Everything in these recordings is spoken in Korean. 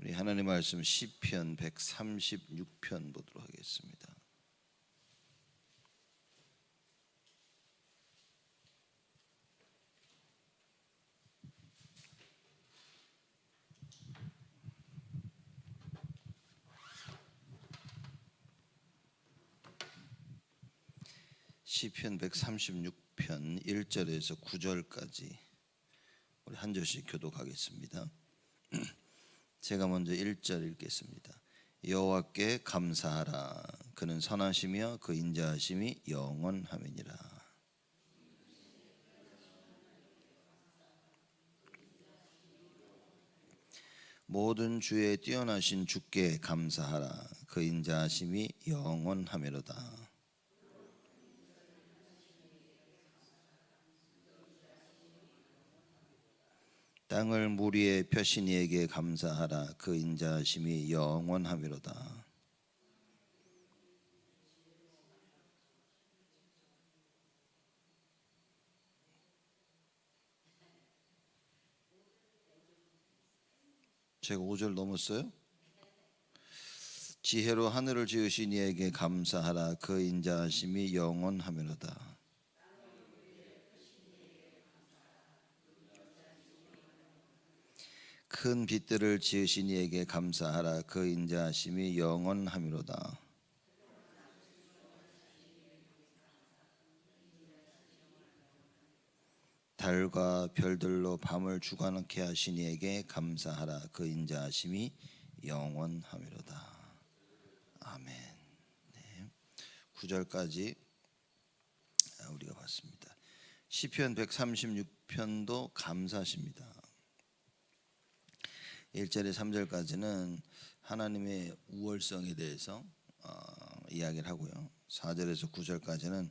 우리 하나님 말씀 시편 136편 보도록 하겠습니다. 시편 136편 1절에서 9절까지 우리 한 절씩 교독하겠습니다. 제가 먼저 1절 읽겠습니다. 여호와께 감사하라. 그는 선하시며 그 인자하심이 영원함이니라. 모든 주에 뛰어나신 주께 감사하라. 그 인자하심이 영원함이로다. 땅을 물 위에 펴신 이에게 감사하라. 그 인자하심이 영원함이로다. 제가 5절 넘었어요? 지혜로 하늘을 지으신 이에게 감사하라. 그 인자하심이 영원함이로다. 큰 빛들을 지으신 이에게 감사하라. 그 인자하심이 영원함이로다. 달과 별들로 밤을 주관하게 하신 이에게 감사하라. 그 인자하심이 영원함이로다. 아멘. 네. 9절까지 우리가 봤습니다. 시편 136편도 감사십니다. 1절에 3절까지는 하나님의 우월성에 대해서 이야기를 하고요. 4절에서 9절까지는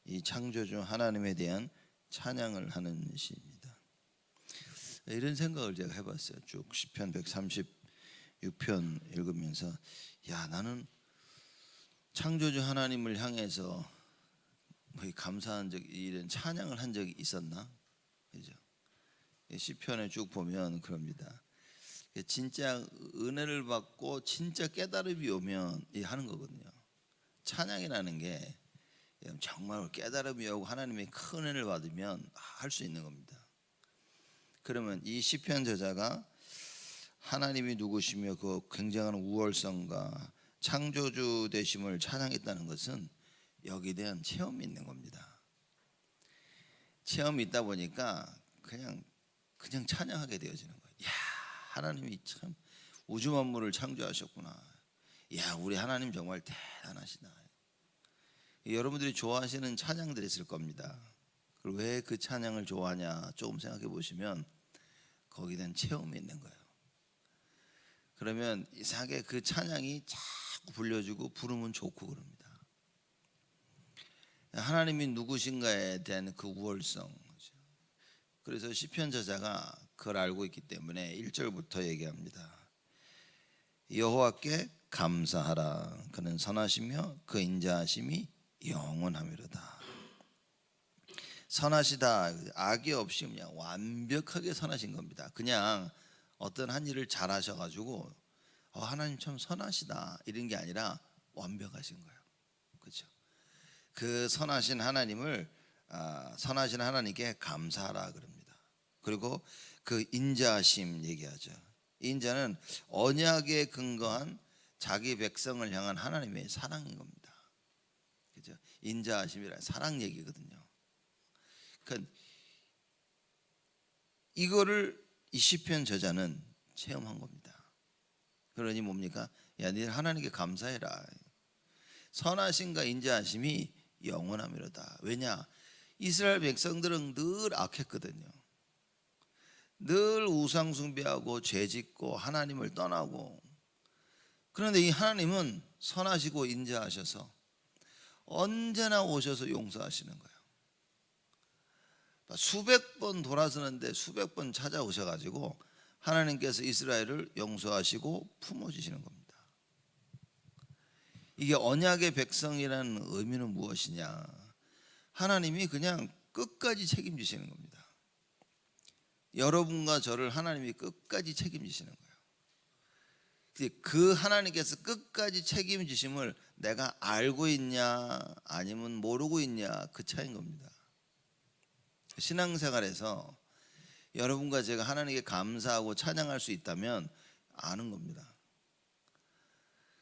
이 창조주 하나님에 대한 찬양을 하는 시입니다. 이런 생각을 제가 해봤어요. 쭉 시편 136편 읽으면서 나는 창조주 하나님을 향해서 감사한 적, 이런 찬양을 한 적이 있었나? 그죠? 시편에 쭉 보면 그럽니다. 진짜 은혜를 받고 진짜 깨달음이 오면 하는 거거든요. 찬양이라는 게 정말 깨달음이 오고 하나님의 큰 은혜를 받으면 할 수 있는 겁니다. 그러면 이 시편 저자가 하나님이 누구시며 그 굉장한 우월성과 창조주 되심을 찬양했다는 것은 여기에 대한 체험이 있는 겁니다. 체험이 있다 보니까 그냥 찬양하게 되어지는 거예요. 하나님이 참 우주 만물을 창조하셨구나. 우리 하나님 정말 대단하시다. 여러분들이 좋아하시는 찬양들이 있을 겁니다. 왜 그 찬양을 좋아하냐 조금 생각해 보시면 거기에 대한 체험이 있는 거예요. 그러면 이상하게 그 찬양이 자꾸 불려주고 부르면 좋고 그럽니다. 하나님이 누구신가에 대한 그 우월성. 그래서 시편 저자가 그걸 알고 있기 때문에 1절부터 얘기합니다. 여호와께 감사하라. 그는 선하시며 그 인자하심이 영원함이로다. 선하시다. 악이 없이 그냥 완벽하게 선하신 겁니다. 그냥 어떤 한 일을 잘하셔가지고 하나님 참 선하시다 이런 게 아니라 완벽하신 거예요. 그렇죠? 그 선하신 하나님을 선하신 하나님께 감사하라 그럽니다. 그리고 그 인자하심 얘기하죠. 인자는 언약에 근거한 자기 백성을 향한 하나님의 사랑인 겁니다. 그죠? 인자하심이란 사랑 얘기거든요. 그러니까 이거를 이 시편 저자는 체험한 겁니다. 그러니 뭡니까? 너희들 하나님께 감사해라. 선하심과 인자하심이 영원함이로다. 왜냐? 이스라엘 백성들은 늘 악했거든요. 늘 우상 숭배하고 죄짓고 하나님을 떠나고. 그런데 이 하나님은 선하시고 인자하셔서 언제나 오셔서 용서하시는 거예요. 수백 번 돌아서는데 수백 번 찾아오셔가지고 하나님께서 이스라엘을 용서하시고 품어주시는 겁니다. 이게 언약의 백성이라는 의미는 무엇이냐? 하나님이 그냥 끝까지 책임지시는 겁니다. 여러분과 저를 하나님이 끝까지 책임지시는 거예요. 그 하나님께서 끝까지 책임지심을 내가 알고 있냐 아니면 모르고 있냐 그 차이인 겁니다. 신앙생활에서 여러분과 제가 하나님께 감사하고 찬양할 수 있다면 아는 겁니다.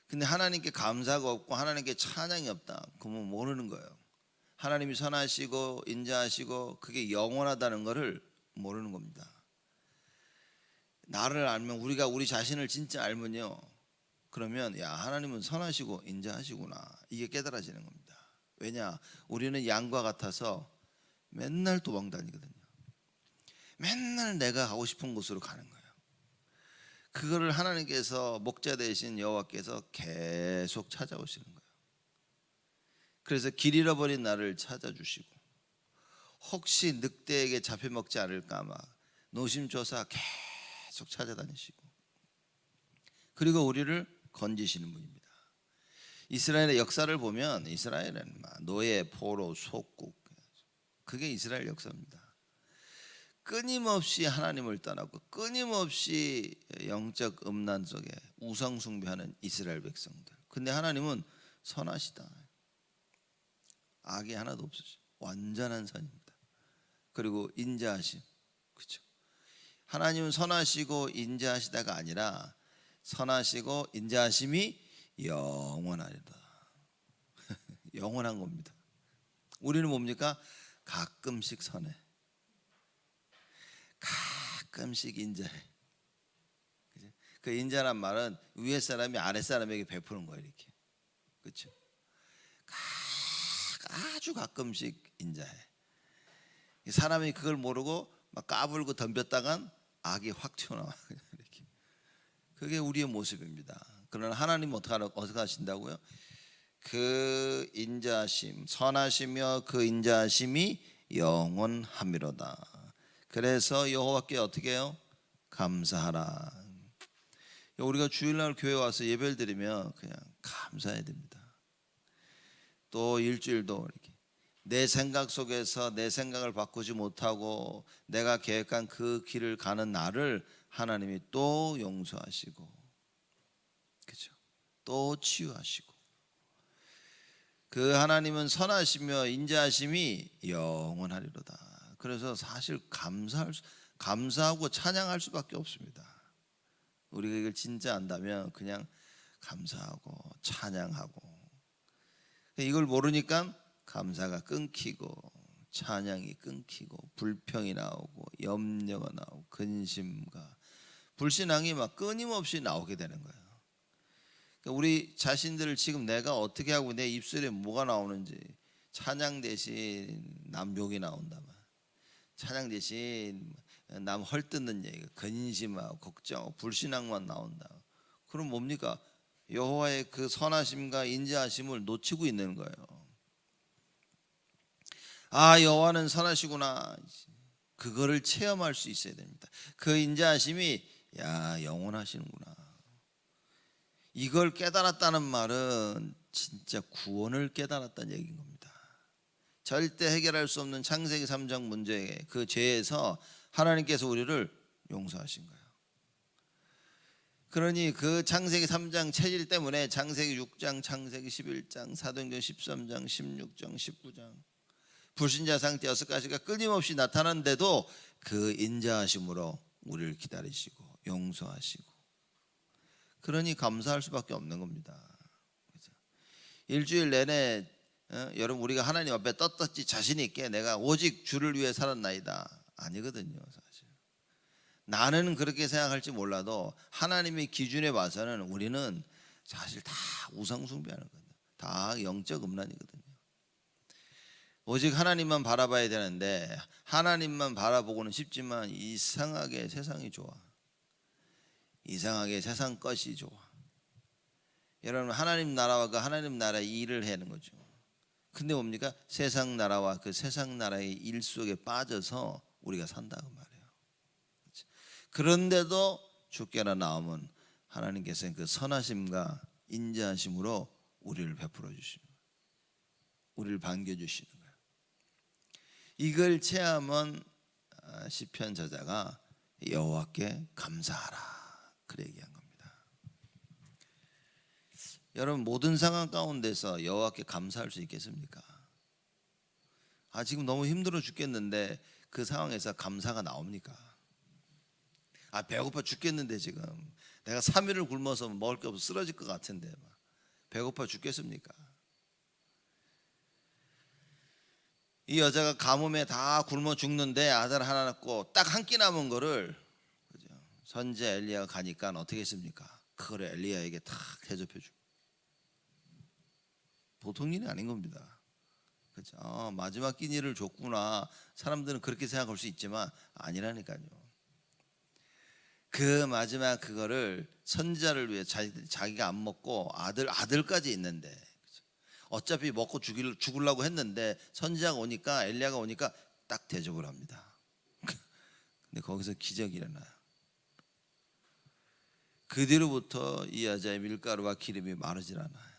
근데 하나님께 감사가 없고 하나님께 찬양이 없다 그러면 모르는 거예요. 하나님이 선하시고 인자하시고 그게 영원하다는 것을 모르는 겁니다. 나를 알면 우리가 우리 자신을 진짜 알면요, 그러면 야 하나님은 선하시고 인자하시구나 이게 깨달아지는 겁니다. 왜냐? 우리는 양과 같아서 맨날 도망다니거든요. 맨날 내가 가고 싶은 곳으로 가는 거예요. 그거를 하나님께서 목자 되신 여호와께서 계속 찾아오시는 거예요. 그래서 길 잃어버린 나를 찾아주시고 혹시 늑대에게 잡혀먹지 않을까 막 노심초사 계속 찾아다니시고 그리고 우리를 건지시는 분입니다. 이스라엘의 역사를 보면 이스라엘은 노예, 포로, 속국 그게 이스라엘 역사입니다. 끊임없이 하나님을 떠나고 끊임없이 영적 음란 속에 우상 숭배하는 이스라엘 백성들. 근데 하나님은 선하시다. 악이 하나도 없으시죠. 완전한 선입니다. 그리고 인자하심. 그렇죠. 하나님은 선하시고 인자하시다가 아니라 선하시고 인자하심이 영원하리다. 영원한 겁니다. 우리는 뭡니까? 가끔씩 선해. 가끔씩 인자해. 그 인자란 말은 위에 사람이 아래 사람에게 베푸는 거예요. 이렇게. 그렇죠? 아주 가끔씩 인자해. 사람이 그걸 모르고 막 까불고 덤볐다간 악이 확 튀어나와. 이렇게. 그게 우리의 모습입니다. 그러나 하나님 어떻게 하신다고요? 그 인자하심, 선하시며 그 인자하심이 영원함이로다. 그래서 여호와께 어떻게 해요? 감사하라. 우리가 주일날 교회 와서 예배를 드리면 그냥 감사해야 됩니다. 또 일주일도 이렇게 내 생각 속에서 내 생각을 바꾸지 못하고 내가 계획한 그 길을 가는 나를 하나님이 또 용서하시고, 그렇죠? 또 치유하시고. 그 하나님은 선하시며 인자하심이 영원하리로다. 그래서 사실 감사하고 찬양할 수밖에 없습니다. 우리가 이걸 진짜 안다면 그냥 감사하고 찬양하고. 이걸 모르니까 감사가 끊기고 찬양이 끊기고 불평이 나오고 염려가 나오고 근심과 불신앙이 막 끊임없이 나오게 되는 거예요. 우리 자신들을 지금 내가 어떻게 하고 내 입술에 뭐가 나오는지, 찬양 대신 남 욕이 나온다, 찬양 대신 남 헐뜯는 얘기, 근심하고 걱정하고 불신앙만 나온다. 그럼 뭡니까? 여호와의 그 선하심과 인자하심을 놓치고 있는 거예요. 아, 여호와는 선하시구나. 그거를 체험할 수 있어야 됩니다. 그 인자하심이 야 영원하시는구나. 이걸 깨달았다는 말은 진짜 구원을 깨달았다는 얘기인 겁니다. 절대 해결할 수 없는 창세기 3장 문제, 그 죄에서 하나님께서 우리를 용서하신 거예요. 그러니 그 창세기 3장 체질 때문에 창세기 6장, 창세기 11장, 사도행전 13장, 16장, 19장 불신자 상태 6가지가 끊임없이 나타났는데도 그 인자하심으로 우리를 기다리시고 용서하시고, 그러니 감사할 수밖에 없는 겁니다. 일주일 내내 여러분 우리가 하나님 앞에 떳떳이 자신 있게 내가 오직 주를 위해 살았나이다 아니거든요. 사실 나는 그렇게 생각할지 몰라도 하나님의 기준에 봐서는 우리는 사실 다 우상 숭배하는 거예요. 다 영적 음란이거든요. 오직 하나님만 바라봐야 되는데 하나님만 바라보고는 싶지만 이상하게 세상이 좋아. 이상하게 세상 것이 좋아. 여러분 하나님 나라와 그 하나님 나라의 일을 하는 거죠. 근데 뭡니까? 세상 나라와 그 세상 나라의 일 속에 빠져서 우리가 산다고 말해요. 그런데도 주께나 나오면 하나님께서는 그 선하심과 인자하심으로 우리를 베풀어 주시는 거예요. 우리를 반겨 주시는 거예요. 이걸 체험한 시편 저자가 여호와께 감사하라 그래 얘기한 겁니다. 여러분 모든 상황 가운데서 여호와께 감사할 수 있겠습니까? 지금 너무 힘들어 죽겠는데 그 상황에서 감사가 나옵니까? 배고파 죽겠는데 지금 내가 3일을 굶어서 먹을 게 없어 쓰러질 것 같은데 배고파 죽겠습니까? 이 여자가 가뭄에 다 굶어 죽는데 아들 하나 낳고 딱 한 끼 남은 거를 선지자 엘리야가 가니까 어떻게 했습니까? 그걸 엘리야에게 탁 대접해 주고. 보통 일이 아닌 겁니다. 그렇죠? 마지막 끼니를 줬구나. 사람들은 그렇게 생각할 수 있지만 아니라니까요. 그 마지막 그거를 선지자를 위해 자기가 안 먹고 아들까지 있는데, 그렇죠? 어차피 먹고 죽으려고 했는데 선지자가 오니까 엘리야가 오니까 딱 대접을 합니다. 근데 거기서 기적이 일어나요. 그 뒤로부터 이 여자의 밀가루와 기름이 마르질 않아요.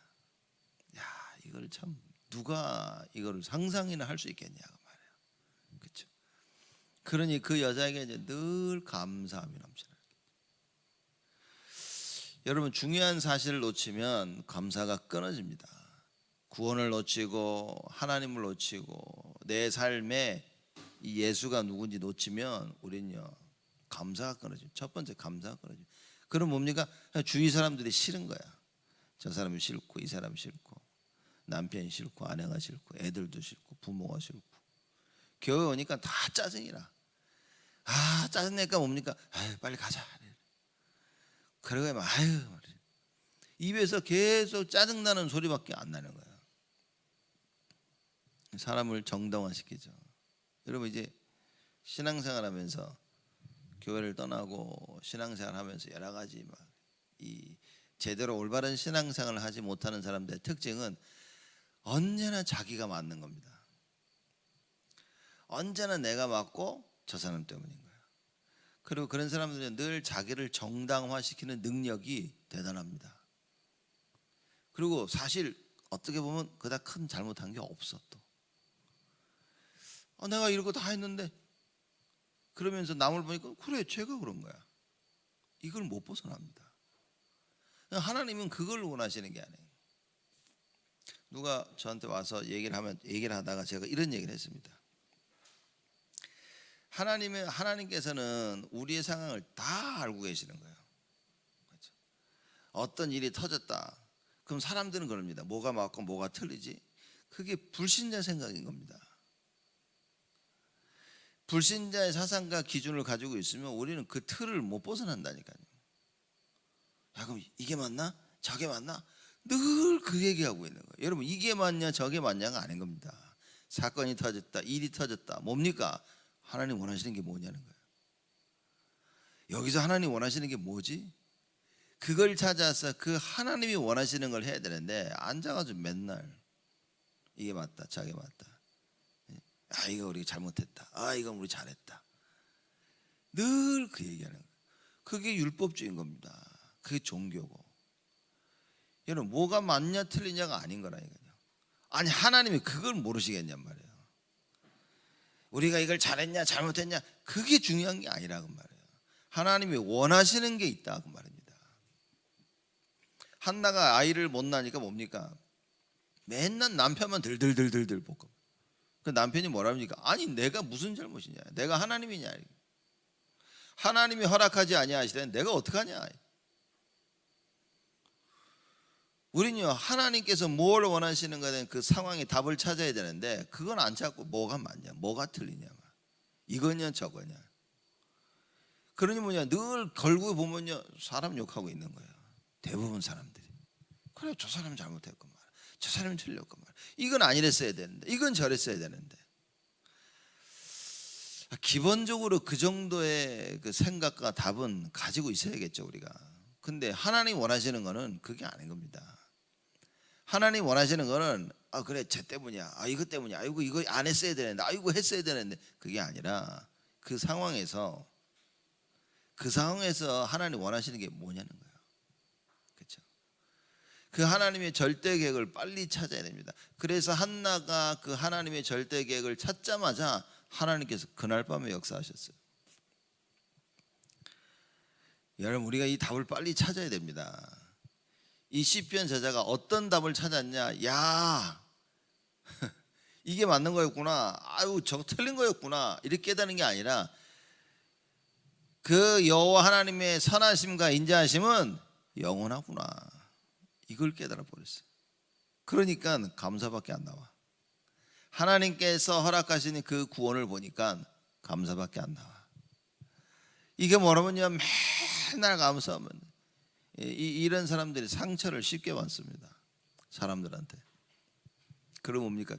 이걸 참 누가 이거를 상상이나 할 수 있겠냐 그 말이에요. 그렇죠? 그러니 그 여자에게 이제 늘 감사함이 넘치는. 여러분 중요한 사실을 놓치면 감사가 끊어집니다. 구원을 놓치고 하나님을 놓치고 내 삶에 이 예수가 누군지 놓치면 우리는요 감사가 끊어집니다. 첫 번째 감사가 끊어집니다. 그럼 뭡니까? 주위 사람들이 싫은 거야. 저 사람이 싫고 이 사람이 싫고 남편이 싫고 아내가 싫고 애들도 싫고 부모가 싫고 교회 오니까 다 짜증이라. 짜증내니까 뭡니까? 빨리 가자. 그러고 막 입에서 계속 짜증나는 소리밖에 안 나는 거예요. 사람을 정당화시키죠. 여러분 이제 신앙생활하면서 교회를 떠나고 신앙생활하면서 여러 가지 이 제대로 올바른 신앙생활을 하지 못하는 사람들의 특징은 언제나 자기가 맞는 겁니다. 언제나 내가 맞고 저 사람 때문인 거예요. 그리고 그런 사람들은 늘 자기를 정당화시키는 능력이 대단합니다. 그리고 사실 어떻게 보면 그다 큰 잘못한 게 없어 또. 내가 이러고 다 했는데 그러면서 남을 보니까 그래 제가 그런 거야. 이걸 못 벗어납니다. 하나님은 그걸 원하시는 게 아니에요. 누가 저한테 와서 얘기를 하다가 제가 이런 얘기를 했습니다. 하나님께서는 우리의 상황을 다 알고 계시는 거예요. 그렇죠? 어떤 일이 터졌다. 그럼 사람들은 그럽니다. 뭐가 맞고 뭐가 틀리지? 그게 불신자 생각인 겁니다. 불신자의 사상과 기준을 가지고 있으면 우리는 그 틀을 못 벗어난다니까요. 그럼 이게 맞나? 저게 맞나? 늘 그 얘기하고 있는 거예요. 여러분 이게 맞냐 저게 맞냐가 아닌 겁니다. 사건이 터졌다, 일이 터졌다. 뭡니까? 하나님 원하시는 게 뭐냐는 거예요. 여기서 하나님 원하시는 게 뭐지? 그걸 찾아서 그 하나님이 원하시는 걸 해야 되는데 앉아가지고 맨날 이게 맞다 저게 맞다. 이거 우리 잘못했다. 이건 우리 잘했다. 늘 그 얘기하는 거예요. 그게 율법주의인 겁니다. 그게 종교고. 여러분 뭐가 맞냐 틀리냐가 아닌 거라니까요. 아니 하나님이 그걸 모르시겠냔 말이에요. 우리가 이걸 잘했냐 잘못했냐 그게 중요한 게 아니라고 말이에요. 하나님이 원하시는 게 있다고 말입니다. 한나가 아이를 못 낳으니까 뭡니까? 맨날 남편만 들들들들들 볶아. 그 남편이 뭐랍니까? 아니 내가 무슨 잘못이냐? 내가 하나님이냐? 하나님이 허락하지 아니하시되 내가 어떡하냐? 우리는요 하나님께서 뭘 원하시는가에 대한 그 상황에 답을 찾아야 되는데 그건 안 찾고 뭐가 맞냐 뭐가 틀리냐 이거냐 저거냐. 그러니 늘 걸고 보면요 사람 욕하고 있는 거예요. 대부분 사람들이. 그래 저 사람 잘못했건 말이야. 저 사람이 틀렸건 말이야. 이건 아니랬어야 되는데 이건 저랬어야 되는데. 기본적으로 그 정도의 그 생각과 답은 가지고 있어야겠죠 우리가. 근데 하나님 원하시는 거는 그게 아닌 겁니다. 하나님 원하시는 거는 그래 쟤 때문이야. 이거 때문이야. 이거 안 했어야 되는데. 이거 했어야 되는데. 그게 아니라 그 상황에서 하나님 원하시는 게 뭐냐는 거예요. 그렇죠? 그 하나님의 절대 계획을 빨리 찾아야 됩니다. 그래서 한나가 그 하나님의 절대 계획을 찾자마자 하나님께서 그날 밤에 역사하셨어요. 여러분 우리가 이 답을 빨리 찾아야 됩니다. 이 시편 저자가 어떤 답을 찾았냐? 야, 이게 맞는 거였구나. 아유, 저거 틀린 거였구나. 이렇게 깨닫는 게 아니라 그 여호와 하나님의 선하심과 인자하심은 영원하구나. 이걸 깨달아 버렸어요. 그러니까 감사밖에 안 나와. 하나님께서 허락하시는 그 구원을 보니까 감사밖에 안 나와. 이게 뭐라면요, 맨날 감사하면 이런 사람들이 상처를 쉽게 받습니다. 사람들한테. 그럼 뭡니까?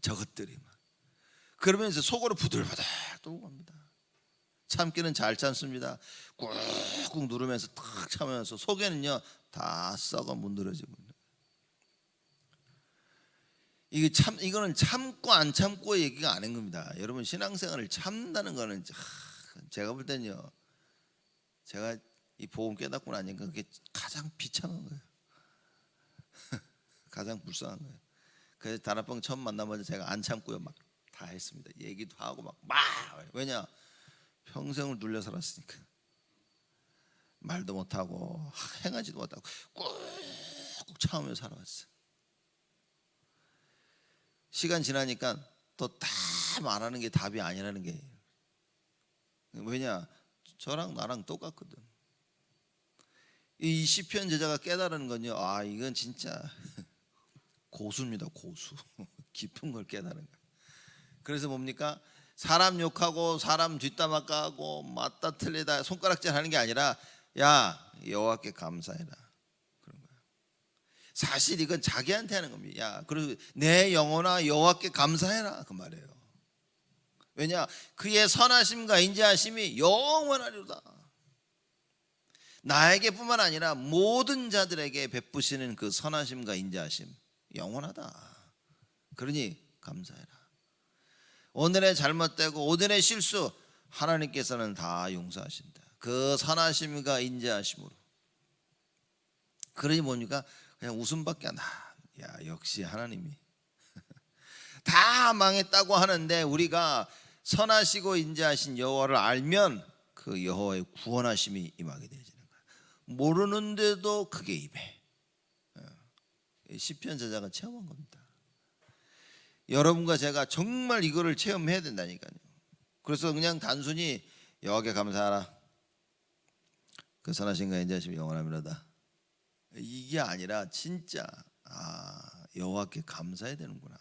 저것들이 막 그러면서 속으로 부들부들 떨고 갑니다. 참기는 잘 참습니다. 꾹꾹 누르면서 탁 참으면서 속에는요 다 썩어 문드러지고. 이거는 참고 안 참고의 얘기가 아닌 겁니다. 여러분, 신앙생활을 참는다는 거는 제가 볼 때는요, 제가 이 복음 깨닫고 나니까 그게 가장 비참한 거예요. 가장 불쌍한 거예요. 그래서 다락방 처음 만나면서 제가 안 참고요 막 다 했습니다. 얘기도 하고 막 왜냐, 평생을 눌려 살았으니까. 말도 못하고 행하지도 못하고 꾹꾹 참으며 살아왔어요. 시간 지나니까 또 다 말하는 게 답이 아니라는 게, 왜냐, 저랑 나랑 똑같거든. 이 시편 제자가 깨달은 건요, 아, 이건 진짜 고수입니다. 고수. 깊은 걸 깨달은 거예요. 그래서 뭡니까? 사람 욕하고 사람 뒷담화 까고 맞다 틀리다 손가락질 하는 게 아니라, 야, 여호와께 감사해라, 그런 거예요. 사실 이건 자기한테 하는 겁니다. 야, 그리고 내 영혼아 여호와께 감사해라, 그 말이에요. 왜냐, 그의 선하심과 인자하심이 영원하리로다. 나에게뿐만 아니라 모든 자들에게 베푸시는 그 선하심과 인자하심 영원하다. 그러니 감사해라. 오늘의 잘못되고 오늘의 실수 하나님께서는 다 용서하신다. 그 선하심과 인자하심으로. 그러니 뭡니까? 그냥 웃음밖에 안 나. 야, 역시 하나님이 다 망했다고 하는데 우리가 선하시고 인자하신 여호와를 알면 그 여호와의 구원하심이 임하게 되지는 거야. 모르는데도 그게 임해. 시편 저자가 체험한 겁니다. 여러분과 제가 정말 이거를 체험해야 된다니까요. 그래서 그냥 단순히 여호와께 감사하라, 그 선하신가 인자하심이 영원하미로다, 이게 아니라 진짜 여호와께 감사해야 되는구나.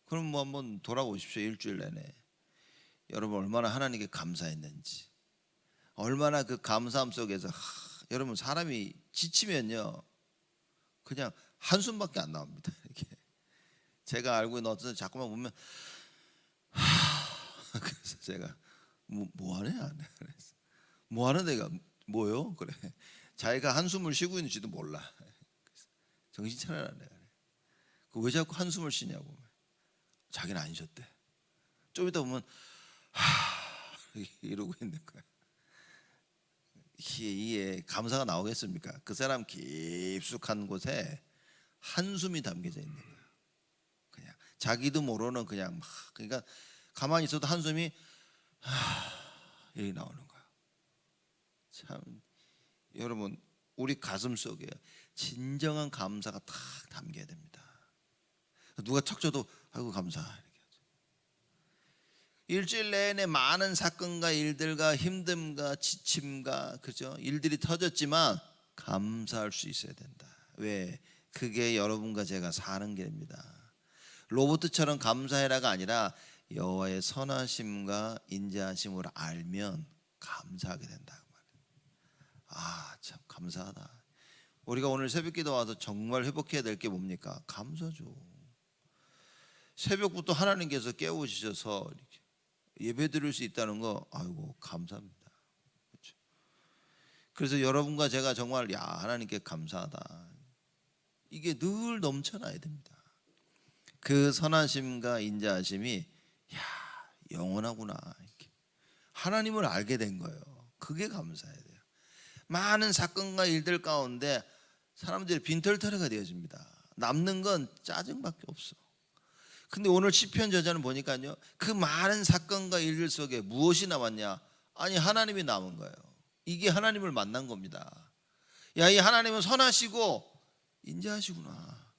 그럼 뭐 한번 돌아보십시오. 일주일 내내 여러분 얼마나 하나님께 감사했는지, 얼마나 그 감사함 속에서 여러분, 사람이 지치면요 그냥 한숨밖에 안 나옵니다. 이렇게 제가 알고 있는 어떤 자꾸만 보면 그래서 제가 뭐 하냐, 그래서 뭐 하는 데가 뭐요? 그래, 자기가 한숨을 쉬고 있는지도 몰라. 정신 차려라 내가. 왜 자꾸 한숨을 쉬냐고. 자기는 안 쉬었대. 좀 이따 보면 이러고 있는 거야. 이게 감사가 나오겠습니까? 그 사람 깊숙한 곳에 한숨이 담겨져 있는 거야. 그냥 자기도 모르는 그냥 막, 그러니까 가만히 있어도 한숨이 이렇게 나오는 거야. 참, 여러분, 우리 가슴 속에 진정한 감사가 딱 담겨야 됩니다. 누가 척 쳐도 아이고 감사 이렇게 하죠. 일주일 내내 많은 사건과 일들과 힘듦과 지침과 그죠, 일들이 터졌지만 감사할 수 있어야 된다. 왜? 그게 여러분과 제가 사는 길입니다. 로봇처럼 감사해라가 아니라 여호와의 선하심과 인자하심을 알면 감사하게 된다. 참 감사하다. 우리가 오늘 새벽기도 와서 정말 회복해야 될 게 뭡니까? 감사죠. 새벽부터 하나님께서 깨우시셔서 이렇게 예배 드릴 수 있다는 거, 아이고 감사합니다. 그렇죠? 그래서 여러분과 제가 정말 하나님께 감사하다, 이게 늘 넘쳐나야 됩니다. 그 선하심과 인자하심이 영원하구나, 이렇게 하나님을 알게 된 거예요. 그게 감사해야 돼요. 많은 사건과 일들 가운데 사람들이 빈털터리가 되어집니다. 남는 건 짜증밖에 없어. 근데 오늘 시편 저자는 보니까요, 그 많은 사건과 일들 속에 무엇이 남았냐? 아니, 하나님이 남은 거예요. 이게 하나님을 만난 겁니다. 야, 이 하나님은 선하시고 인자하시구나.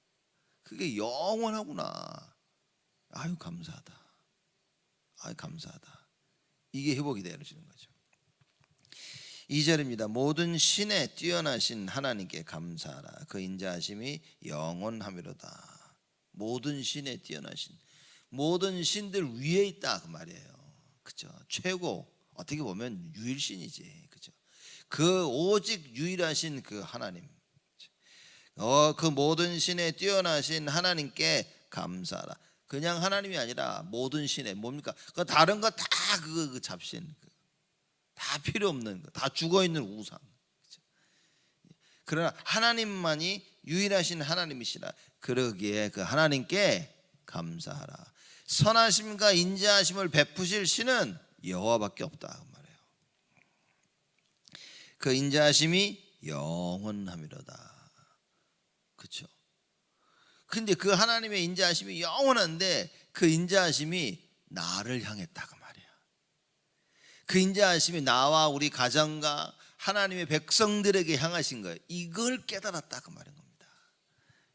그게 영원하구나. 아유 감사하다. 아유 감사하다. 이게 회복이 되어지는 거죠. 2절입니다. 모든 신에 뛰어나신 하나님께 감사하라. 그 인자하심이 영원하미로다. 모든 신에 뛰어나신, 모든 신들 위에 있다 그 말이에요. 그죠? 최고, 어떻게 보면 유일신이지. 그죠? 그 오직 유일하신 그 하나님, 그 모든 신에 뛰어나신 하나님께 감사하라. 그냥 하나님이 아니라 모든 신에 뭡니까? 그 다른 거 다 그 잡신, 다 필요 없는 거, 다 죽어 있는 우상. 그죠? 그러나 하나님만이 유일하신 하나님이시라. 그러기에 그 하나님께 감사하라. 선하심과 인자하심을 베푸실 신은 여호와밖에 없다 그 말이에요. 그 인자하심이 영원함이로다. 그렇죠? 근데 그 하나님의 인자하심이 영원한데 그 인자하심이 나를 향했다 그 말이야. 그 인자하심이 나와 우리 가정과 하나님의 백성들에게 향하신 거예요. 이걸 깨달았다 그 말인 겁니다.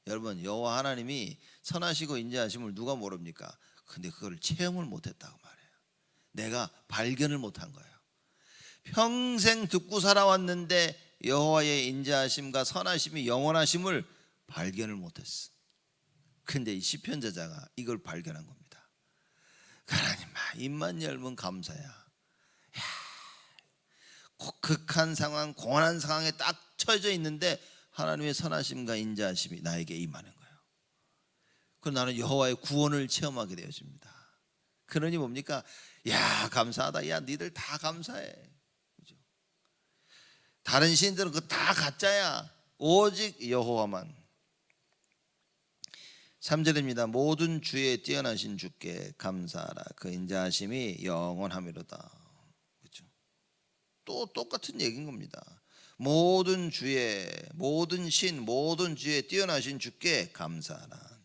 여러분, 여호와 하나님이 선하시고 인자하심을 누가 모릅니까? 근데 그걸 체험을 못했다고 말해요. 내가 발견을 못한 거예요. 평생 듣고 살아왔는데 여호와의 인자하심과 선하심이 영원하심을 발견을 못했어. 근데 이 시편 저자가 이걸 발견한 겁니다. 하나님, 입만 열면 감사야. 극한 상황, 고난한 상황에 딱 처해져 있는데 하나님의 선하심과 인자하심이 나에게 임하는 거예요. 그럼 나는 여호와의 구원을 체험하게 되어집니다. 그러니 뭡니까? 야 감사하다. 야 니들 다 감사해. 그죠? 다른 신들은 그 다 가짜야. 오직 여호와만. 3절입니다. 모든 주에 뛰어나신 주께 감사하라. 그 인자하심이 영원하미로다. 그렇죠? 또 똑같은 얘기인 겁니다. 모든 주에, 모든 신, 모든 주에 뛰어나신 주께 감사하라.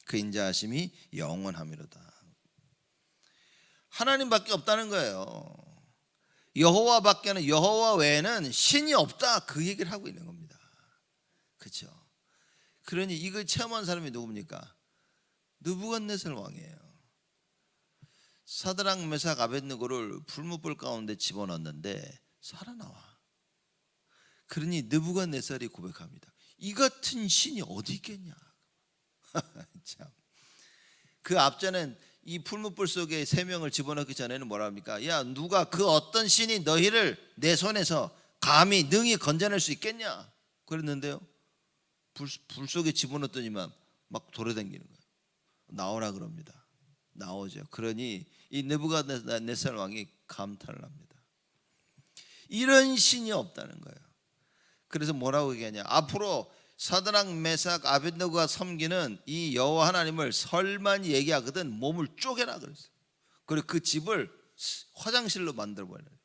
그 인자하심이 영원함이로다. 하나님밖에 없다는 거예요. 여호와밖에는, 여호와 외에는 신이 없다 그 얘기를 하고 있는 겁니다. 그렇죠? 그러니 이걸 체험한 사람이 누굽니까? 느부갓네살 왕이에요. 사드락 메삭 아벳느고를 불못불 가운데 집어넣었는데 살아나와. 그러니 느부갓네살이 고백합니다. 이 같은 신이 어디 있겠냐. 참. 그 앞전엔 이 풀무불 속에 세 명을 집어넣기 전에는 뭐라 합니까? 야 누가 그 어떤 신이 너희를 내 손에서 감히 능히 건져낼 수 있겠냐? 그랬는데요. 불 속에 집어넣더니만 막 돌아다니는 거예요. 나오라 그럽니다. 나오죠. 그러니 이 느부갓네살 왕이 감탄을 합니다. 이런 신이 없다는 거예요. 그래서 뭐라고 얘기하냐? 앞으로 사드락 메삭 아벳느고가 섬기는 이 여호와 하나님을 설만 얘기하거든 몸을 쪼개라 그랬어요. 그리고 그 집을 화장실로 만들어 버려요.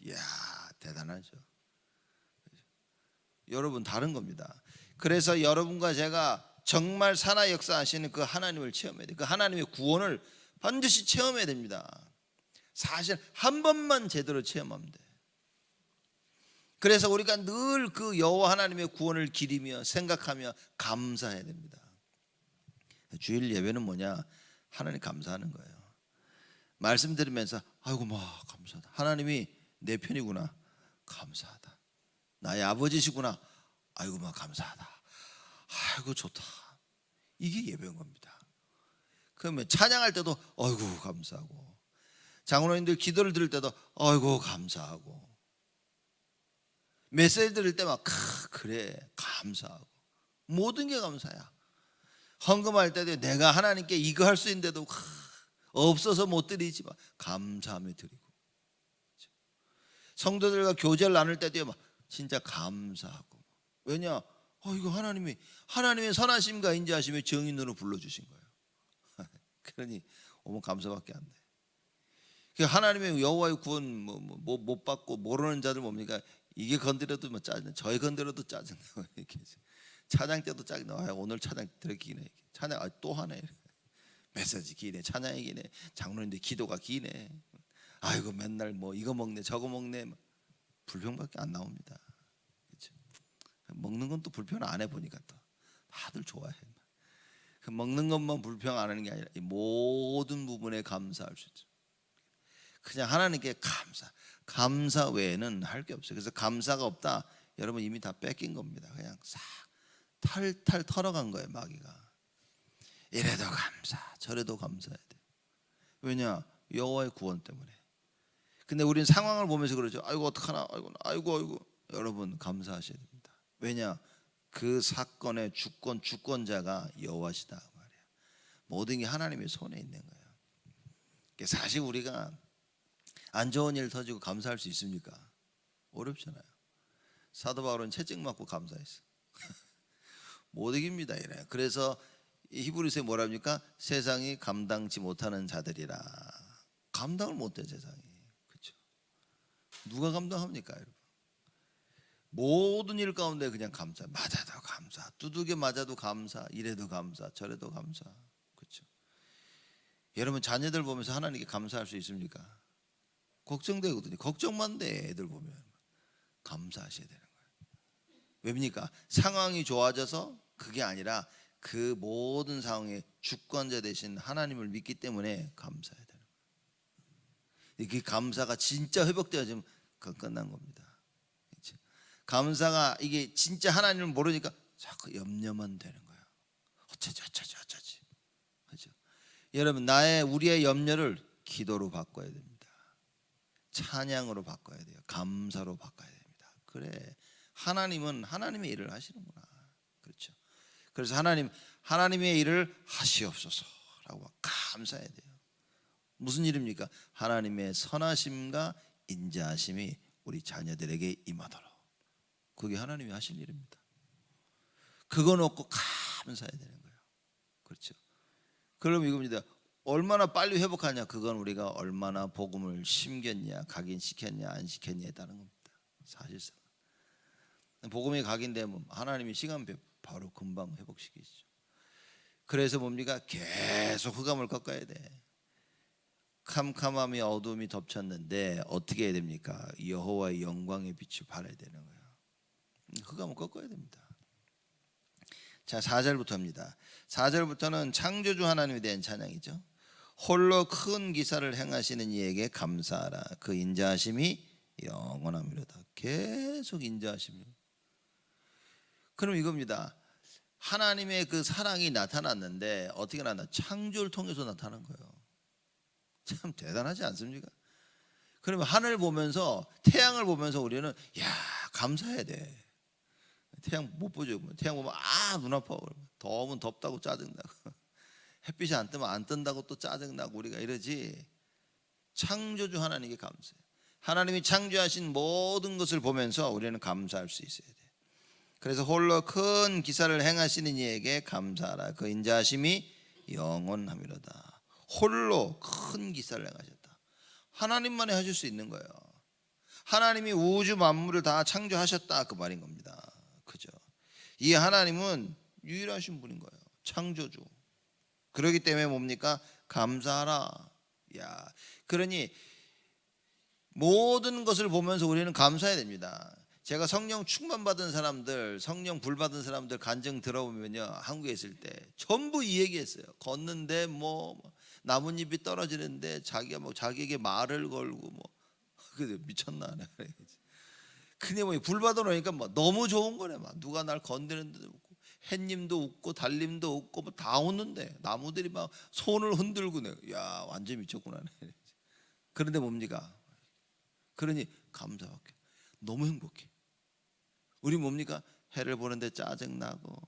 이야 대단하죠. 여러분 다른 겁니다. 그래서 여러분과 제가 정말 살아 역사하시는 그 하나님을 체험해야 돼요. 그 하나님의 구원을 반드시 체험해야 됩니다. 사실 한 번만 제대로 체험하면 돼요. 그래서 우리가 늘 그 여호와 하나님의 구원을 기리며 생각하며 감사해야 됩니다. 주일 예배는 뭐냐? 하나님 감사하는 거예요. 말씀 들으면서 아이고 막 감사하다. 하나님이 내 편이구나. 감사하다. 나의 아버지시구나. 아이고 막 감사하다. 아이고 좋다. 이게 예배인 겁니다. 그러면 찬양할 때도 아이고 감사하고, 장로님들 기도를 들을 때도 아이고 감사하고, 메시지 들을 때 막 그래 감사하고, 모든 게 감사야. 헌금할 때도 내가 하나님께 이거 할 수 있는데도 없어서 못 드리지만 감사하며 드리고, 성도들과 교제를 나눌 때도 막 진짜 감사하고. 왜냐? 이거 하나님의 선하심과 인자하심의 정인으로 불러주신 거예요. 그러니 오면 감사밖에 안 돼. 하나님의 여호와의 구원 못 받고 모르는 자들 뭡니까? 이게 건드려도 뭐 짜증, 저희 건드려도 짜증 나고 이렇게 찬양 때도 짜증 나요. 오늘 찬양 들기네. 찬양 또 하네. 메시지 기네. 찬양이 기네. 장로님들 기도가 기네. 아이고 맨날 뭐 이거 먹네 저거 먹네. 불평밖에 안 나옵니다. 먹는 건 또 불평 안 해보니까 또 다들 좋아해. 그 먹는 것만 불평 안 하는 게 아니라 이 모든 부분에 감사할 수 있죠. 그냥 하나님께 감사 외에는 할 게 없어요. 그래서 감사가 없다, 여러분 이미 다 뺏긴 겁니다. 그냥 싹 탈탈 털어간 거예요, 마귀가. 이래도 감사, 저래도 감사해야 돼. 왜냐? 여호와의 구원 때문에. 근데 우리는 상황을 보면서 그러죠. 아이고 어떡하나, 아이고. 여러분 감사하셔야 됩니다. 왜냐? 그 사건의 주권자가 여호와시다 말이야. 모든 게 하나님의 손에 있는 거예요. 사실 우리가 안 좋은 일 터지고 감사할 수 있습니까? 어렵잖아요. 사도 바울은 채찍 맞고 감사했어. 못 이깁니다 이래. 그래서 히브리서에 뭐랍니까? 세상이 감당치 못하는 자들이라. 감당을 못해 세상이. 그렇죠? 누가 감당합니까 여러분? 모든 일 가운데 그냥 감사. 맞아도 감사, 두들겨 맞아도 감사, 이래도 감사, 저래도 감사. 그렇죠? 여러분 자녀들 보면서 하나님께 감사할 수 있습니까? 걱정되거든요. 걱정만 돼. 애들 보면 감사하셔야 되는 거예요. 왜입니까? 상황이 좋아져서 그게 아니라 그 모든 상황의 주권자 되신 하나님을 믿기 때문에 감사해야 되는 거예요. 그 감사가 진짜 회복되어지면 그건 끝난 겁니다. 그렇죠? 감사가 이게 진짜 하나님을 모르니까 자꾸 염려만 되는 거예요. 어쩌지. 그렇죠? 여러분 우리의 염려를 기도로 바꿔야 됩니다. 찬양으로 바꿔야 돼요. 감사로 바꿔야 됩니다. 그래, 하나님은 하나님의 일을 하시는구나. 그렇죠? 그래서 하나님의 일을 하시옵소서라고 감사해야 돼요. 무슨 일입니까? 하나님의 선하심과 인자하심이 우리 자녀들에게 임하도록. 그게 하나님이 하신 일입니다. 그거 놓고 감사해야 되는 거예요. 그렇죠? 그럼 이겁니다. 얼마나 빨리 회복하냐, 그건 우리가 얼마나 복음을 심겼냐, 각인시켰냐 안 시켰냐에 따른 겁니다. 사실상 복음이 각인되면 하나님이 시간 바로 금방 회복시키시죠. 그래서 뭡니까? 계속 흑암을 꺾어야 돼. 캄캄함이 어둠이 덮쳤는데 어떻게 해야 됩니까? 여호와의 영광의 빛을 발해야 되는 거예요. 흑암을 꺾어야 됩니다. 자, 4절부터입니다. 4절부터는 창조주 하나님에 대한 찬양이죠. 홀로 큰 기사를 행하시는 이에게 감사하라. 그 인자하심이 영원하미로다. 계속 인자하심이. 그럼 이겁니다. 하나님의 그 사랑이 나타났는데 어떻게 나타나? 창조를 통해서 나타난 거예요. 참 대단하지 않습니까? 그러면 하늘 보면서, 태양을 보면서 우리는 감사해야 돼. 태양 못 보죠. 태양 보면 눈 아파. 더우면 덥다고 짜증나고, 햇빛이 안 뜨면 안 뜬다고 또 짜증나고 우리가 이러지. 창조주 하나님께 감사해요. 하나님이 창조하신 모든 것을 보면서 우리는 감사할 수 있어야 돼. 그래서 홀로 큰 기사를 행하시는 이에게 감사하라. 그 인자하심이 영원하미로다. 홀로 큰 기사를 행하셨다. 하나님만이 하실 수 있는 거예요. 하나님이 우주 만물을 다 창조하셨다, 그 말인 겁니다. 그죠? 이 하나님은 유일하신 분인 거예요. 창조주. 그렇기 때문에 뭡니까? 감사하라. 그러니 모든 것을 보면서 우리는 감사해야 됩니다. 제가 성령 충만 받은 사람들, 성령 불 받은 사람들 간증 들어보면요, 한국에 있을 때 전부 이 얘기했어요. 걷는데 나뭇잎이 떨어지는데 자기에게 말을 걸고 미쳤나. 근데 불 받아 놓으니까 너무 좋은 거네. 누가 날 건드리는데도 웃고, 햇님도 웃고, 달님도 웃고, 다 웃는데 나무들이 손을 흔들고, 완전 미쳤구나. 그런데 뭡니까? 그러니 감사밖에. 너무 행복해. 우리 뭡니까? 해를 보는데 짜증나고,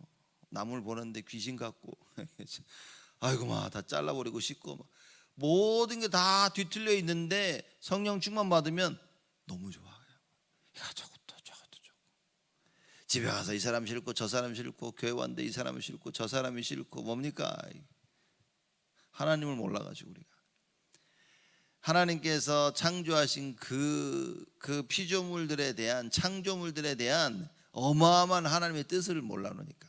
나무를 보는데 귀신 같고, 아이고 다 잘라버리고 싶고, 모든 게 다 뒤틀려 있는데 성령 충만 받으면 너무 좋아. 저것도 좋고, 집에 가서 이 사람 싫고 저 사람 싫고, 교회 왔는데 이 사람이 싫고 저 사람이 싫고, 뭡니까? 하나님을 몰라가지고 우리가 하나님께서 창조하신 그 피조물들에 대한, 창조물들에 대한 어마어마한 하나님의 뜻을 몰라놓으니까,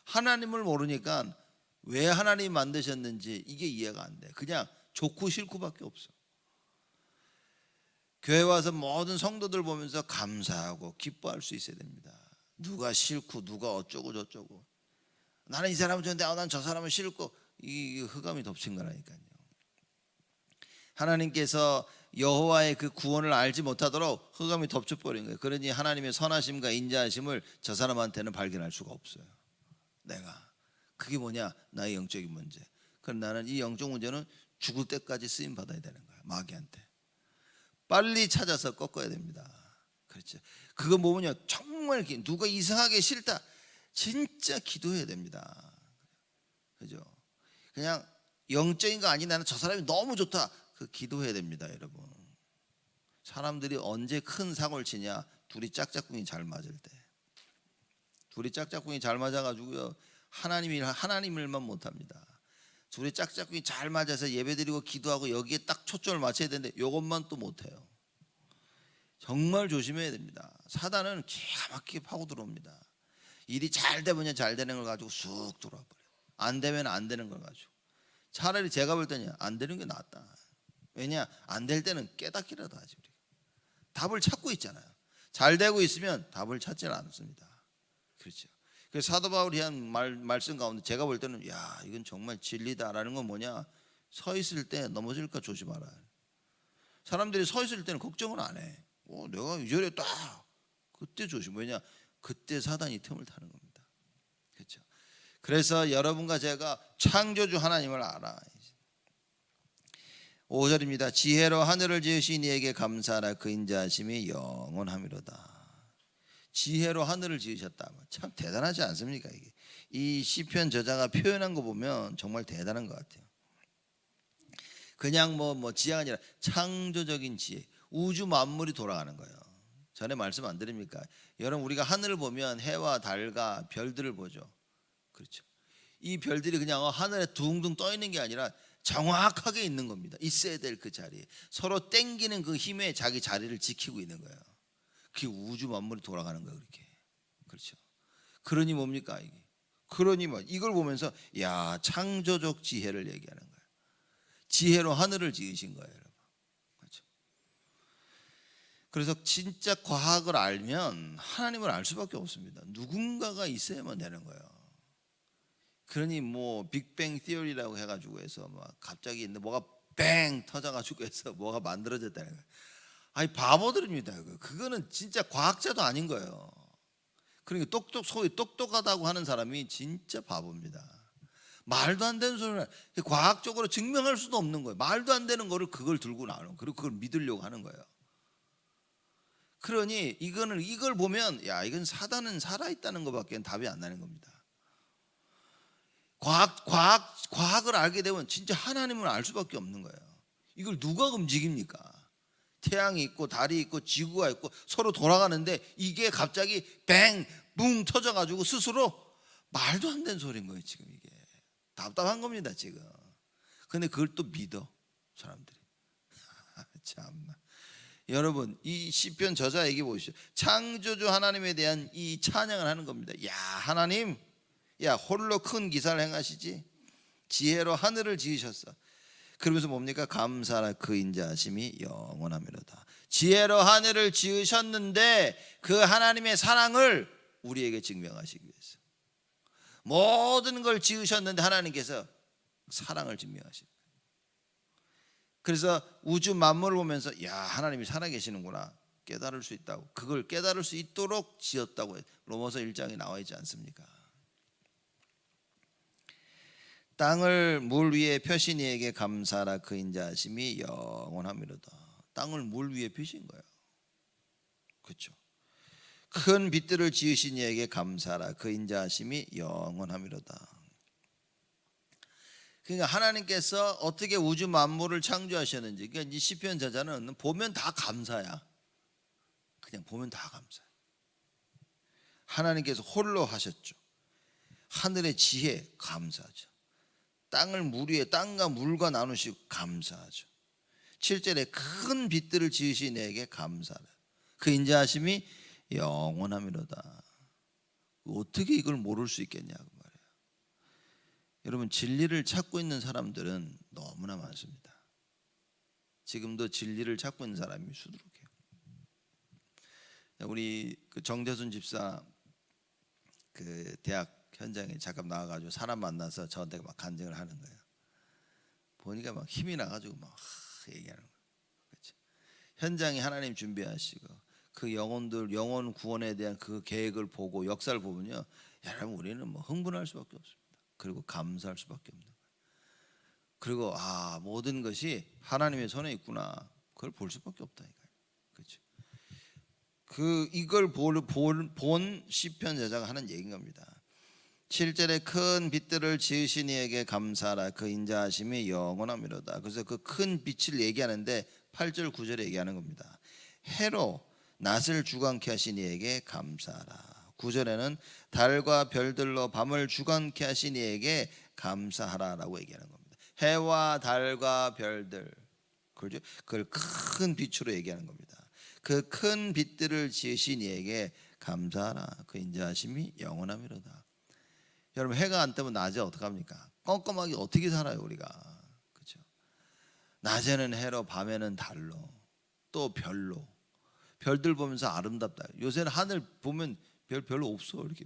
하나님을 모르니까 왜 하나님이 만드셨는지 이게 이해가 안 돼. 그냥 좋고 싫고밖에 없어. 교회 와서 모든 성도들 보면서 감사하고 기뻐할 수 있어야 됩니다. 누가 싫고 누가 어쩌고 저쩌고. 나는 이 사람은 좋은데 난 저 사람은 싫고, 이 흑암이 덮친 거라니까요. 하나님께서 여호와의 그 구원을 알지 못하도록 흑암이 덮쳐버린 거예요. 그러니 하나님의 선하심과 인자하심을 저 사람한테는 발견할 수가 없어요. 내가 그게 뭐냐? 나의 영적인 문제. 그럼 나는 이 영적 문제는 죽을 때까지 쓰임 받아야 되는 거야. 마귀한테 빨리 찾아서 꺾어야 됩니다. 그렇죠. 그거 뭐냐? 정말 누가 이상하게 싫다, 진짜 기도해야 됩니다. 그죠? 그냥 영적인 거 아니, 나는 저 사람이 너무 좋다, 그 기도해야 됩니다, 여러분. 사람들이 언제 큰 사고를 치냐? 둘이 짝짝꿍이 잘 맞을 때. 둘이 짝짝꿍이 잘 맞아가지고요, 하나님 일만 못합니다. 둘이 짝짝꿍이 잘 맞아서 예배드리고 기도하고 여기에 딱 초점을 맞춰야 되는데 이것만 또 못해요. 정말 조심해야 됩니다. 사단은 기가 막히게 파고 들어옵니다. 일이 잘 되면 잘 되는 걸 가지고 쑥 들어와 버려요. 안 되면 안 되는 걸 가지고. 차라리 제가 볼 때는 안 되는 게 낫다. 왜냐? 안 될 때는 깨닫기라도 하지. 우리가 답을 찾고 있잖아요. 잘 되고 있으면 답을 찾지는 않습니다. 그렇죠. 그래서 사도 바울이 한 말씀 가운데 제가 볼 때는, 야, 이건 정말 진리다라는 건 뭐냐? 서 있을 때 넘어질까 조심하라. 사람들이 서 있을 때는 걱정을 안 해. 내가 이절했다, 그때 조심. 왜냐? 그때 사단이 틈을 타는 겁니다. 그렇죠. 그래서 여러분과 제가 창조주 하나님을 알아. 5절입니다. 지혜로 하늘을 지으신 이에게 감사하라. 그 인자하심이 영원하미로다. 지혜로 하늘을 지으셨다. 참 대단하지 않습니까? 이게 이 시편 저자가 표현한 거 보면 정말 대단한 것 같아요. 그냥 뭐 지혜가 아니라 창조적인 지혜. 우주 만물이 돌아가는 거예요. 전에 말씀 안 드립니까? 여러분, 우리가 하늘을 보면 해와 달과 별들을 보죠. 그렇죠. 이 별들이 그냥 하늘에 둥둥 떠 있는 게 아니라 정확하게 있는 겁니다. 있어야 될 그 자리에 서로 땡기는 그 힘에 자기 자리를 지키고 있는 거예요. 그게 우주 만물이 돌아가는 거예요. 그렇게. 그렇죠. 그러니 뭡니까 이게? 그러니 이걸 보면서, 야, 창조적 지혜를 얘기하는 거예요. 지혜로 하늘을 지으신 거예요, 여러분. 그렇죠. 그래서 진짜 과학을 알면 하나님을 알 수밖에 없습니다. 누군가가 있어야만 되는 거예요. 그러니 빅뱅 티어리라고 해가지고 해서 갑자기 있는데 뭐가 뱅 터져가지고 해서 뭐가 만들어졌다는 거예요. 아니, 바보들입니다. 그거는 진짜 과학자도 아닌 거예요. 그러니까 소위 똑똑하다고 하는 사람이 진짜 바보입니다. 말도 안 되는 소리를 과학적으로 증명할 수도 없는 거예요. 말도 안 되는 거를 그걸 들고 나오는, 그리고 그걸 믿으려고 하는 거예요. 그러니 이걸 보면, 야, 이건 사단은 살아있다는 것밖에 답이 안 나는 겁니다. 과학을 알게 되면 진짜 하나님을 알 수밖에 없는 거예요. 이걸 누가 움직입니까? 태양이 있고 달이 있고 지구가 있고 서로 돌아가는데 이게 갑자기 뱅 붕 터져가지고 스스로, 말도 안 되는 소리인 거예요. 지금 이게 답답한 겁니다 지금. 근데 그걸 또 믿어 사람들이. 참나. 여러분, 이 시편 저자 얘기 보시죠. 창조주 하나님에 대한 이 찬양을 하는 겁니다. 야, 하나님, 야, 홀로 큰 기사를 행하시지. 지혜로 하늘을 지으셨어. 그러면서 뭡니까? 감사라. 그 인자하심이 영원하미로다. 지혜로 하늘을 지으셨는데 그 하나님의 사랑을 우리에게 증명하시기 위해서 모든 걸 지으셨는데 하나님께서 사랑을 증명하십니다. 그래서 우주 만물을 보면서, 야, 하나님이 살아계시는구나 깨달을 수 있다고, 그걸 깨달을 수 있도록 지었다고 로마서 1장에 나와 있지 않습니까? 땅을 물 위에 펴신 이에게 감사하라. 그 인자하심이 영원하미로다. 땅을 물 위에 펴신 거예요. 그렇죠. 큰 빛들을 지으신 이에게 감사하라. 그 인자하심이 영원하미로다. 그러니까 하나님께서 어떻게 우주 만물을 창조하셨는지, 그러니까 이 시편 저자는 보면 다 감사야. 그냥 보면 다 감사해. 하나님께서 홀로 하셨죠. 하늘의 지혜 감사하죠. 땅을 물 위에 땅과 물과 나누시고 감사하죠. 7절에 큰 빛들을 지으신 이에게 감사하라. 그 인자하심이 영원하미로다. 어떻게 이걸 모를 수 있겠냐고 말이에요. 여러분, 진리를 찾고 있는 사람들은 너무나 많습니다. 지금도 진리를 찾고 있는 사람이 수두룩해요. 우리 그 정대순 집사 그 대학 현장에 잠깐 나와가지고 사람 만나서 저한테 막 간증을 하는 거예요. 보니까 막 힘이 나가지고 막 얘기하는 거예요. 그렇죠? 현장에 하나님 준비하시고 그 영혼들 영혼 구원에 대한 그 계획을 보고 역사를 보면요, 여러분 우리는 뭐 흥분할 수밖에 없습니다. 그리고 감사할 수밖에 없는 거예요. 그리고 모든 것이 하나님의 손에 있구나, 그걸 볼 수밖에 없다니까요. 그렇죠? 이걸 본 시편 저자가 하는 얘기인 겁니다. 7절에 큰 빛들을 지으신 이에게 감사하라, 그 인자하심이 영원함이로다. 그래서 그 큰 빛을 얘기하는데 8절 9절에 얘기하는 겁니다. 해로 낮을 주관케 하신 이에게 감사하라. 9절에는 달과 별들로 밤을 주관케 하신 이에게 감사하라라고 얘기하는 겁니다. 해와 달과 별들, 그렇죠? 그걸 큰 빛으로 얘기하는 겁니다. 그 큰 빛들을 지으신 이에게 감사하라, 그 인자하심이 영원함이로다. 여러분, 해가 안 뜨면 낮에 어떡합니까? 껌껌하게 어떻게 살아요 우리가? 그렇죠? 낮에는 해로, 밤에는 달로, 또 별로. 별들 보면서 아름답다. 요새는 하늘 보면 별로 없어. 이렇게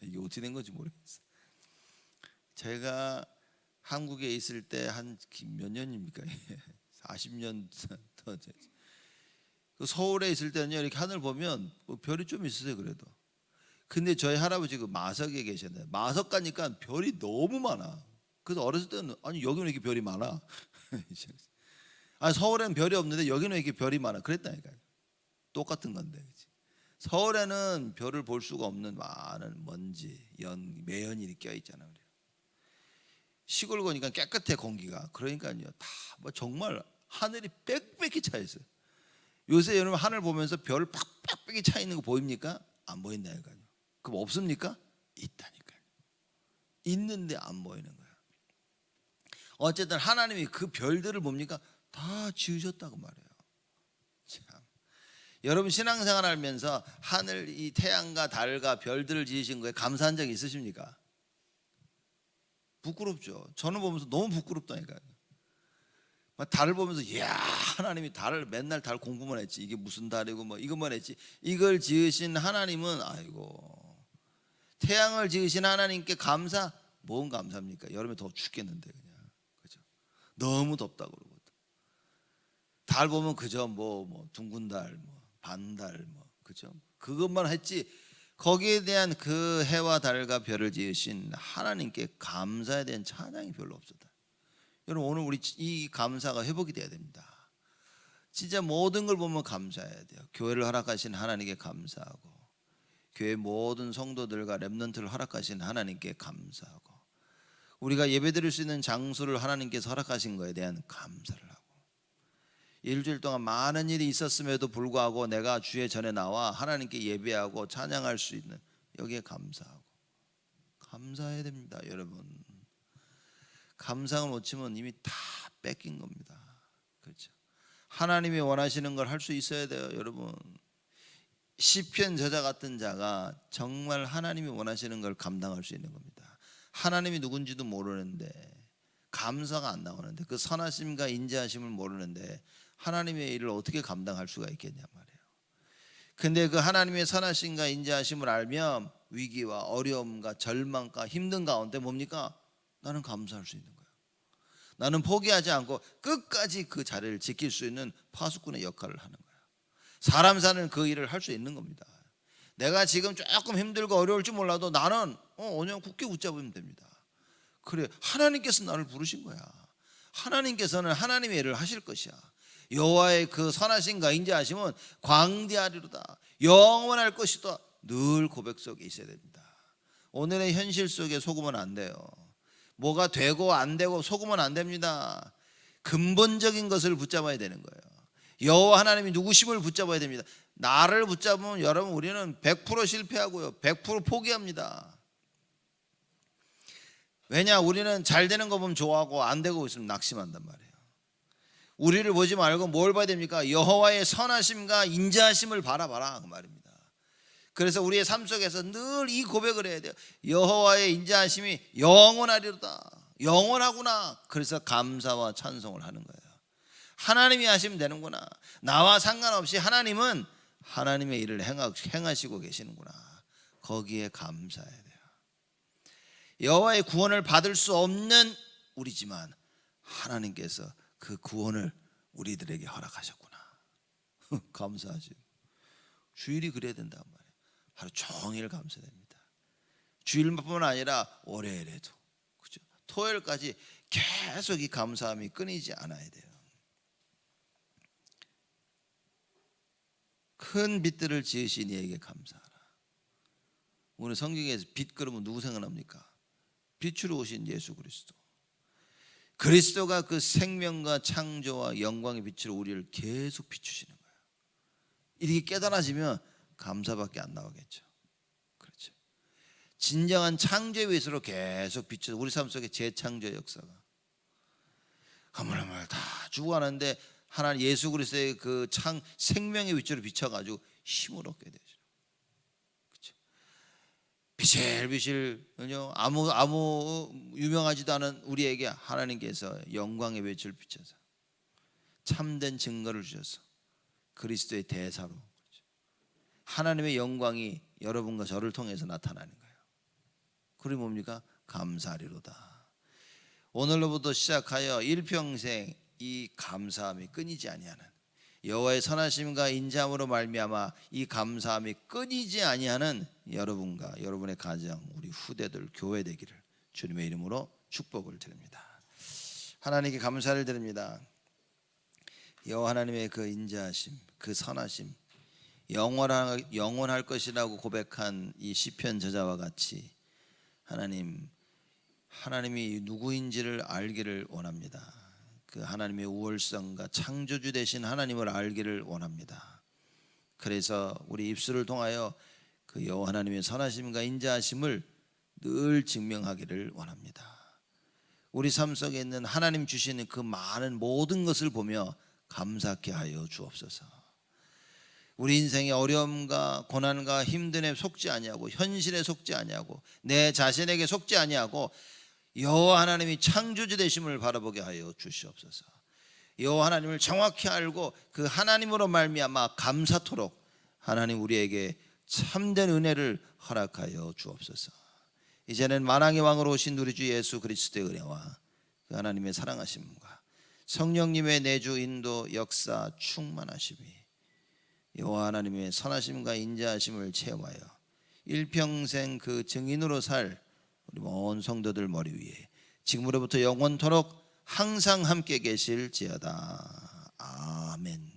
이게 어떻게 된 건지 모르겠어요. 제가 한국에 있을 때 한 몇 년입니까? 40년 더. 서울에 있을 때는요, 이렇게 하늘 보면 뭐 별이 좀 있으세요 그래도. 근데 저희 할아버지 그 마석에 계셨는데, 마석 가니까 별이 너무 많아. 그래서 어렸을 때는 아니 여기는 왜 이렇게 별이 많아? 아니 서울에는 별이 없는데 여기는 왜 이렇게 별이 많아? 그랬다니까요. 똑같은 건데. 그치? 서울에는 별을 볼 수가 없는 많은 먼지, 매연이 껴 있잖아요. 시골 가니까 깨끗해 공기가. 그러니까요, 다 뭐 정말 하늘이 빽빽히 차 있어요. 요새 여러분 하늘 보면서 별 빽빽히 차 있는 거 보입니까? 안 보인다니까요. 그럼 없습니까? 있다니까요. 있는데 안 보이는 거예요. 어쨌든 하나님이 그 별들을 뭡니까? 다 지으셨다고 말해요. 참. 여러분 신앙생활 하면서 하늘, 이 태양과 달과 별들을 지으신 거에 감사한 적 있으십니까? 부끄럽죠. 저는 보면서 너무 부끄럽다니까요. 달을 보면서 이야, 하나님이 달을 맨날 달 공부만 했지, 이게 무슨 달이고 뭐 이것만 했지, 이걸 지으신 하나님은 아이고, 태양을 지으신 하나님께 감사, 뭔 감사입니까? 여름에 더 죽겠는데 그냥. 그죠? 너무 덥다고 그러고. 달 보면 그저 뭐 둥근 달, 뭐 반달, 뭐 그죠? 그것만 했지, 거기에 대한 그 해와 달과 별을 지으신 하나님께 감사에 대한 찬양이 별로 없었다. 여러분 오늘 우리 이 감사가 회복이 돼야 됩니다. 진짜 모든 걸 보면 감사해야 돼요. 교회를 허락하신 하나님께 감사하고, 교회 모든 성도들과 렘넌트를 허락하신 하나님께 감사하고, 우리가 예배드릴 수 있는 장소를 하나님께서 허락하신 거에 대한 감사를 하고, 일주일 동안 많은 일이 있었음에도 불구하고 내가 주의 전에 나와 하나님께 예배하고 찬양할 수 있는, 여기에 감사하고, 감사해야 됩니다. 여러분, 감상을 놓치면 이미 다 뺏긴 겁니다. 그렇죠? 하나님이 원하시는 걸 할 수 있어야 돼요. 여러분, 시편 저자 같은 자가 정말 하나님이 원하시는 걸 감당할 수 있는 겁니다. 하나님이 누군지도 모르는데, 감사가 안 나오는데, 그 선하심과 인자하심을 모르는데 하나님의 일을 어떻게 감당할 수가 있겠냐 말이에요. 근데 그 하나님의 선하심과 인자하심을 알면 위기와 어려움과 절망과 힘든 가운데 뭡니까? 나는 감사할 수 있는 거예요. 나는 포기하지 않고 끝까지 그 자리를 지킬 수 있는 파수꾼의 역할을 하는 거예요. 사람 사는 그 일을 할 수 있는 겁니다. 내가 지금 조금 힘들고 어려울지 몰라도 나는 그냥 굳게 붙잡으면 됩니다. 그래, 하나님께서 나를 부르신 거야. 하나님께서는 하나님의 일을 하실 것이야. 여호와의 그 선하심과 인자하심은 광대하리로다, 영원할 것이다, 늘 고백 속에 있어야 됩니다. 오늘의 현실 속에 속으면 안 돼요. 뭐가 되고 안 되고 속으면 안 됩니다. 근본적인 것을 붙잡아야 되는 거예요. 여호와 하나님이 누구심을 붙잡아야 됩니다. 나를 붙잡으면 여러분 우리는 100% 실패하고요, 100% 포기합니다. 왜냐, 우리는 잘 되는 거 보면 좋아하고 안 되고 있으면 낙심한단 말이에요. 우리를 보지 말고 뭘 봐야 됩니까? 여호와의 선하심과 인자하심을 바라봐라 그 말입니다. 그래서 우리의 삶 속에서 늘 이 고백을 해야 돼요. 여호와의 인자하심이 영원하리로다, 영원하구나. 그래서 감사와 찬송을 하는 거예요. 하나님이 하시면 되는구나. 나와 상관없이 하나님은 하나님의 일을 행하시고 계시는구나. 거기에 감사해야 돼요. 여호와의 구원을 받을 수 없는 우리지만 하나님께서 그 구원을 우리들에게 허락하셨구나. 감사하죠. 주일이 그래야 된단 말이에요. 하루 종일 감사됩니다. 주일뿐만 아니라 월요일에도, 그렇죠? 토요일까지 계속 이 감사함이 끊이지 않아야 돼요. 큰 빛들을 지으신 이에게 감사하라. 오늘 성경에서 빛 그러면 누구 생각납니까? 빛으로 오신 예수 그리스도. 그리스도가 그 생명과 창조와 영광의 빛으로 우리를 계속 비추시는 거예요. 이렇게 깨달아지면 감사밖에 안 나오겠죠. 그렇죠. 진정한 창조의 빛으로 계속 비춰서 우리 삶 속에 재창조의 역사가 허물허물 다 죽어가는데 하나님 예수 그리스도의 그 생명의 빛으로 비춰가지고 힘을 얻게 되죠. 그렇죠. 비실비실 아무 유명하지도 않은 우리에게 하나님께서 영광의 빛을 비춰서 참된 증거를 주셔서 그리스도의 대사로 하나님의 영광이 여러분과 저를 통해서 나타나는 거예요. 그게 뭡니까? 감사하리로다. 오늘로부터 시작하여 일평생 이 감사함이 끊이지 아니하는, 여호와의 선하심과 인자함으로 말미암아 이 감사함이 끊이지 아니하는 여러분과 여러분의 가정, 우리 후대들, 교회 되기를 주님의 이름으로 축복을 드립니다. 하나님께 감사를 드립니다. 여호와 하나님의 그 인자하심, 그 선하심, 영원할 것이라고 고백한 이 시편 저자와 같이 하나님이 누구인지를 알기를 원합니다. 그 하나님의 우월성과 창조주 되신 하나님을 알기를 원합니다. 그래서 우리 입술을 통하여 그 여호와 하나님의 선하심과 인자하심을 늘 증명하기를 원합니다. 우리 삶 속에 있는 하나님 주시는 그 많은 모든 것을 보며 감사케 하여 주옵소서. 우리 인생의 어려움과 고난과 힘듦에 속지 아니하고 현실에 속지 아니하고 내 자신에게 속지 아니하고 여호와 하나님이 창조주 되심을 바라보게 하여 주시옵소서. 여호와 하나님을 정확히 알고 그 하나님으로 말미암아 감사토록 하나님 우리에게 참된 은혜를 허락하여 주옵소서. 이제는 만왕의 왕으로 오신 우리 주 예수 그리스도의 은혜와 그 하나님의 사랑하심과 성령님의 내주 인도 역사 충만하심이 여호와 하나님의 선하심과 인자하심을 체험하여 일평생 그 증인으로 살 우리 온 성도들 머리 위에 지금으로부터 영원토록 항상 함께 계실지어다. 아멘.